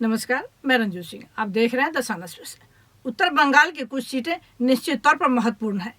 नमस्कार, मैं रंजू सिंह। आप देख रहे हैं दशाना एक्सप्रेस। उत्तर बंगाल की कुछ सीटें निश्चित तौर पर महत्वपूर्ण हैं।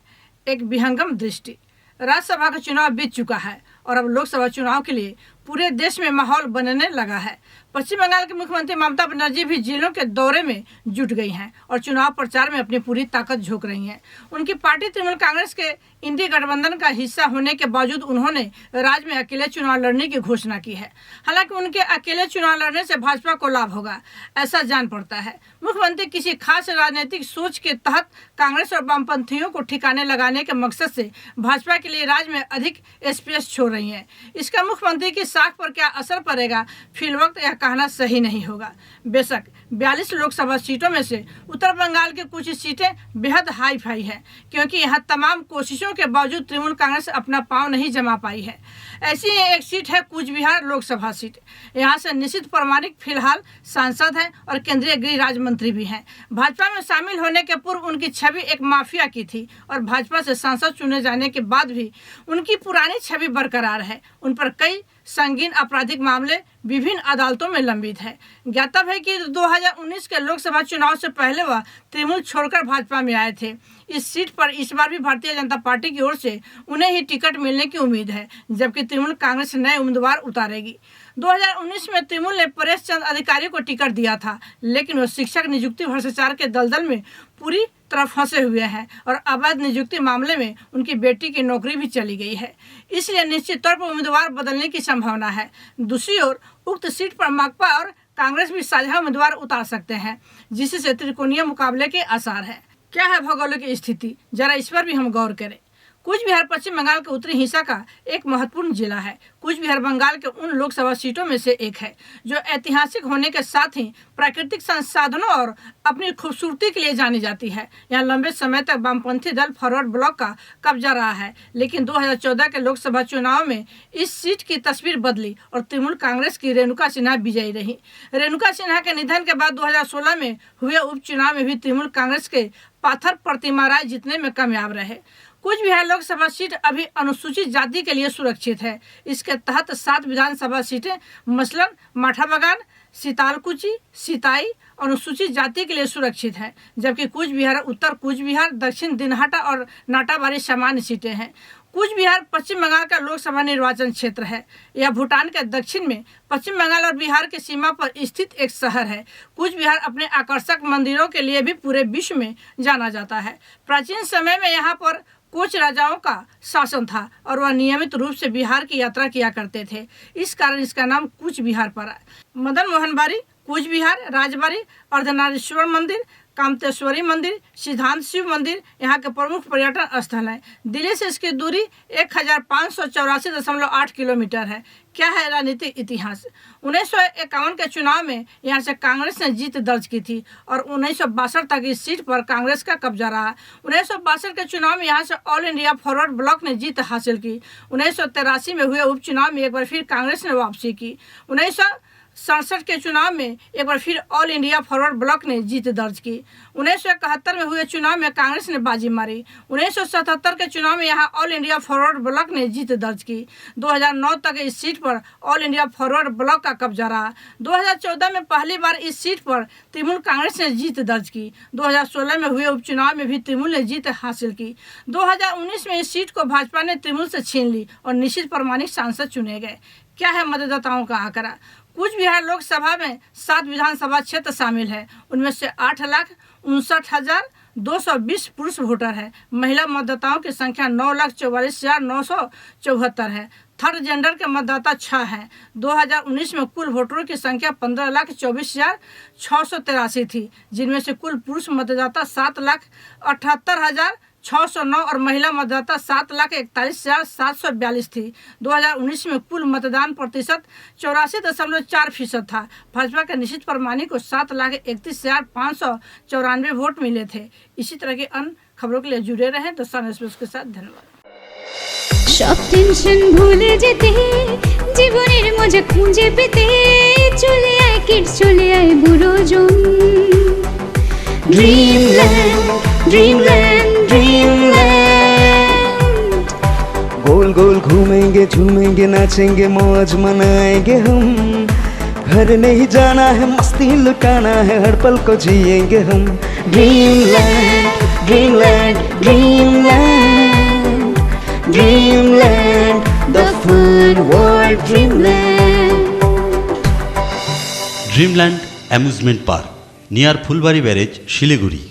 एक विहंगम दृष्टि। राज्यसभा का चुनाव बीत चुका है और अब लोकसभा चुनाव के लिए पूरे देश में माहौल बनने लगा है। पश्चिम बंगाल की मुख्यमंत्री ममता बनर्जी भी जिलों के दौरे में जुट गई हैं और चुनाव प्रचार में अपनी पूरी ताकत झोंक रही हैं। उनकी पार्टी तृणमूल कांग्रेस के इंडी गठबंधन का हिस्सा होने के बावजूद उन्होंने राज्य में अकेले चुनाव लड़ने की घोषणा की है। हालांकि उनके अकेले चुनाव लड़ने से भाजपा को लाभ होगा, ऐसा जान पड़ता है। मुख्यमंत्री किसी खास राजनीतिक सोच के तहत कांग्रेस और वामपंथियों को ठिकाने लगाने के मकसद से भाजपा के लिए राज्य में अधिक स्पेस छोड़ रही है। इसका मुख्यमंत्री की साख पर क्या असर पड़ेगा, फिलवक्त यह कहना सही नहीं होगा। बेशक 42 लोकसभा सीटों में से उत्तर बंगाल की कुछ सीटें बेहद हाई फाई है, क्योंकि यहाँ तमाम कोशिशों के बावजूद तृणमूल कांग्रेस अपना पांव नहीं जमा पाई है। ऐसी ही एक सीट है कूच बिहार लोकसभा सीट। यहाँ से निशित प्रामाणिक फिलहाल सांसद हैं और केंद्रीय गृह राज्य मंत्री भी हैं। भाजपा में शामिल होने के पूर्व उनकी छवि एक माफिया की थी और भाजपा से सांसद चुने जाने के बाद भी उनकी पुरानी छवि बरकरार है। उन पर कई संगीन आपराधिक मामले विभिन्न अदालतों में लंबित है। ज्ञातव्य है कि 2019 के लोकसभा चुनाव से पहले वह तृणमूल छोड़कर भाजपा में आए थे। इस सीट पर इस बार भी भारतीय जनता पार्टी की ओर से उन्हें ही टिकट मिलने की उम्मीद है, जबकि तृणमूल कांग्रेस नए उम्मीदवार उतारेगी। 2019 में तृणमूल ने परेश चंद अधिकारी को टिकट दिया था, लेकिन वो शिक्षक नियुक्ति भ्रष्टाचार के दलदल में पूरी तरह फंसे हुए हैं और अवैध नियुक्ति मामले में उनकी बेटी की नौकरी भी चली गई है। इसलिए निश्चित तौर पर उम्मीदवार बदलने की संभावना है। दूसरी ओर उक्त सीट पर माकपा और कांग्रेस भी साझा उम्मीदवार उतार सकते हैं, जिससे त्रिकोणीय मुकाबले के आसार है। क्या है भौगोलिक स्थिति, जरा इस पर भी हम गौर करें। कूच बिहार पश्चिम बंगाल के उत्तरी हिस्सा का एक महत्वपूर्ण जिला है। कूच बिहार बंगाल के उन लोकसभा सीटों में से एक है जो ऐतिहासिक होने के साथ ही प्राकृतिक संसाधनों और अपनी खूबसूरती के लिए जानी जाती है। यहाँ लंबे समय तक वामपंथी दल फॉरवर्ड ब्लॉक का कब्जा रहा है, लेकिन 2014 के लोकसभा चुनाव में इस सीट की तस्वीर बदली और तृणमूल कांग्रेस की रेणुका सिन्हा विजयी रही। रेणुका सिन्हा के निधन के बाद 2016 में हुए उपचुनाव में भी तृणमूल कांग्रेस के पाथर प्रतिमा राय जीतने में कामयाब रहे। कूच बिहार लोकसभा सीट अभी अनुसूचित जाति के लिए सुरक्षित है। इसके तहत 7 विधानसभा सीटें मसलन माठा बगान, सीतालकुची, सिताई अनुसूचित जाति के लिए सुरक्षित है, जबकि कूच बिहार, उत्तर कूच बिहार, दक्षिण दिनहाटा और नाटाबारी सामान्य सीटें हैं। कूच बिहार पश्चिम बंगाल का लोकसभा निर्वाचन क्षेत्र है। यह भूटान के दक्षिण में पश्चिम बंगाल और बिहार की सीमा पर स्थित एक शहर है। कूच बिहार अपने आकर्षक मंदिरों के लिए भी पूरे विश्व में जाना जाता है। प्राचीन समय में यहाँ पर कोच राजाओं का शासन था और वह नियमित रूप से बिहार की यात्रा किया करते थे। इस कारण इसका नाम कूच बिहार पड़ा। मदन मोहन बारी, कूच बिहार, राजबाड़ी, अर्धनारीश्वर मंदिर, कामतेश्वरी मंदिर, सिद्धांत शिव मंदिर यहाँ के प्रमुख पर्यटन स्थल हैं। दिल्ली से इसकी दूरी 1584.8 किलोमीटर है। क्या है राजनीतिक इतिहास। 1951 के चुनाव में यहाँ से कांग्रेस ने जीत दर्ज की थी और 1962 तक इस सीट पर कांग्रेस का कब्जा रहा। 1962 के चुनाव में यहाँ से ऑल इंडिया फॉरवर्ड ब्लॉक ने जीत हासिल की। 1983 में हुए उपचुनाव में एक बार फिर कांग्रेस ने वापसी की। 1967 के चुनाव में एक बार फिर ऑल इंडिया फॉरवर्ड ब्लॉक ने जीत दर्ज की। 1971 में हुए चुनाव में कांग्रेस ने बाजी मारी। 1977 के चुनाव में यहाँ ऑल इंडिया फॉरवर्ड ब्लॉक ने जीत दर्ज की। 2009 तक इस सीट पर ऑल इंडिया फॉरवर्ड ब्लॉक का कब्जा रहा। 2014 में पहली बार इस सीट पर तृणमूल कांग्रेस ने जीत दर्ज की। 2016 में हुए उपचुनाव में भी तृणमूल ने जीत हासिल की। 2019 में इस सीट को भाजपा ने तृणमूल से छीन ली और निश्चित प्रामाणिक सांसद चुने गए। क्या है मतदाताओं का आंकड़ा। कूच बिहार लोकसभा में 7 विधानसभा क्षेत्र शामिल है। उनमें से 8,59,220 पुरुष वोटर है। महिला मतदाताओं की संख्या 9,44,974 है। थर्ड जेंडर के मतदाता 6 हैं। 2019 में कुल वोटरों की संख्या 15,24,683 थी, जिनमें से कुल पुरुष मतदाता 7,78,609 और महिला मतदाता 7,41,742 थी। 2019 में कुल मतदान प्रतिशत 84.4% था। भाजपा के निश्चित प्रामाणिक को 7,31,594 वोट मिले थे। इसी तरह की अन्य खबरों के लिए जुड़े रहें दशाना एक्सप्रेस के साथ। धन्यवाद। সব টেনশন ভুলে যেতে জীবনের মজা খুঁজে পেতে চলে আয় কিডস চলে আয় বুড়োজন ড্রিমল্যান্ড ড্রিমল্যান্ড ড্রিমল্যান্ড गोल गोल घूमेंगे झूमेंगे नाचेंगे मौज मनाएंगे हम घर नहीं जाना है, मस्ती लुटाना है, हर पल को जिएंगे हम। Dreamland Dreamland Dreamland Dreamland, the fun world Dreamland. Dreamland amusement park near Phulbari barrage, Siliguri.